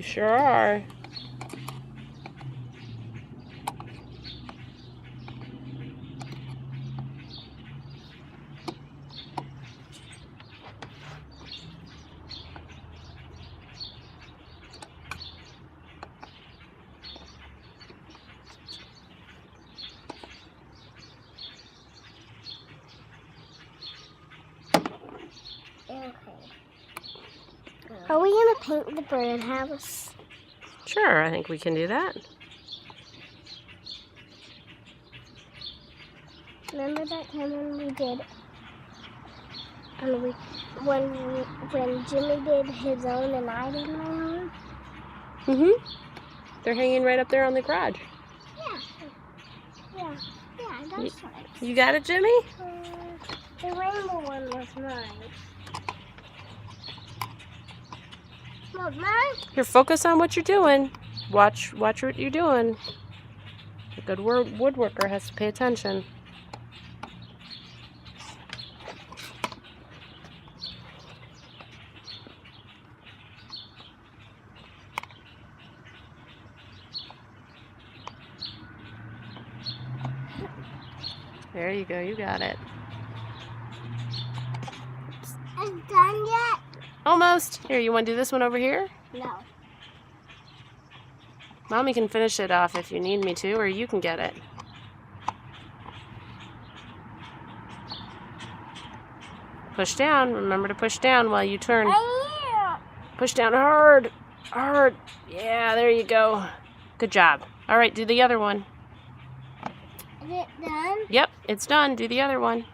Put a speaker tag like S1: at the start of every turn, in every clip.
S1: You sure are.
S2: Okay. Are we gonna paint the birdhouse?
S1: Sure, I think we can do that.
S2: Remember that time when we did, and when Jimmy did his own and I did my own?
S1: They're hanging right up there on the garage.
S2: Yeah, that's right.
S1: You got it, Jimmy?
S2: The rainbow one was mine. Was mine?
S1: Here, focus on what you're doing. Watch what you're doing. A good woodworker has to pay attention. There you go, you got it.
S2: It's done yet?
S1: Almost. Here, you want to do this one over here?
S2: No.
S1: Mommy can finish it off if you need me to, or you can get it. Push down. Remember to push down while you turn. Push down hard. Hard. Yeah, there you go. Good job. All right, do the other one.
S2: Is it done?
S1: Yep, it's done. Do the other one.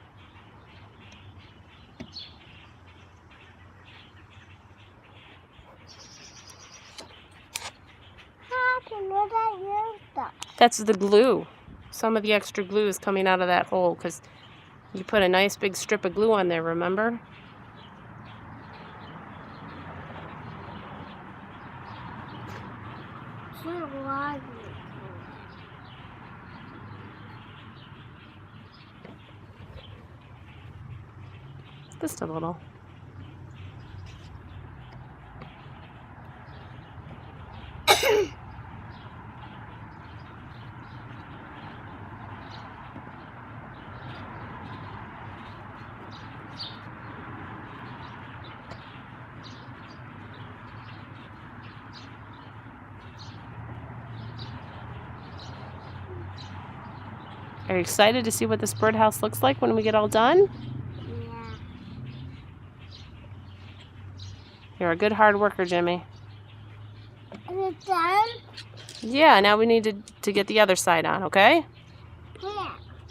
S2: What about your stuff?
S1: That's the glue. Some of the extra glue is coming out of that hole because you put a nice big strip of glue on there, remember? Just a little. Are you excited to see what this birdhouse looks like when we get all done?
S2: Yeah.
S1: You're a good hard worker, Jimmy.
S2: Is it done?
S1: Yeah, now we need to get the other side on, okay?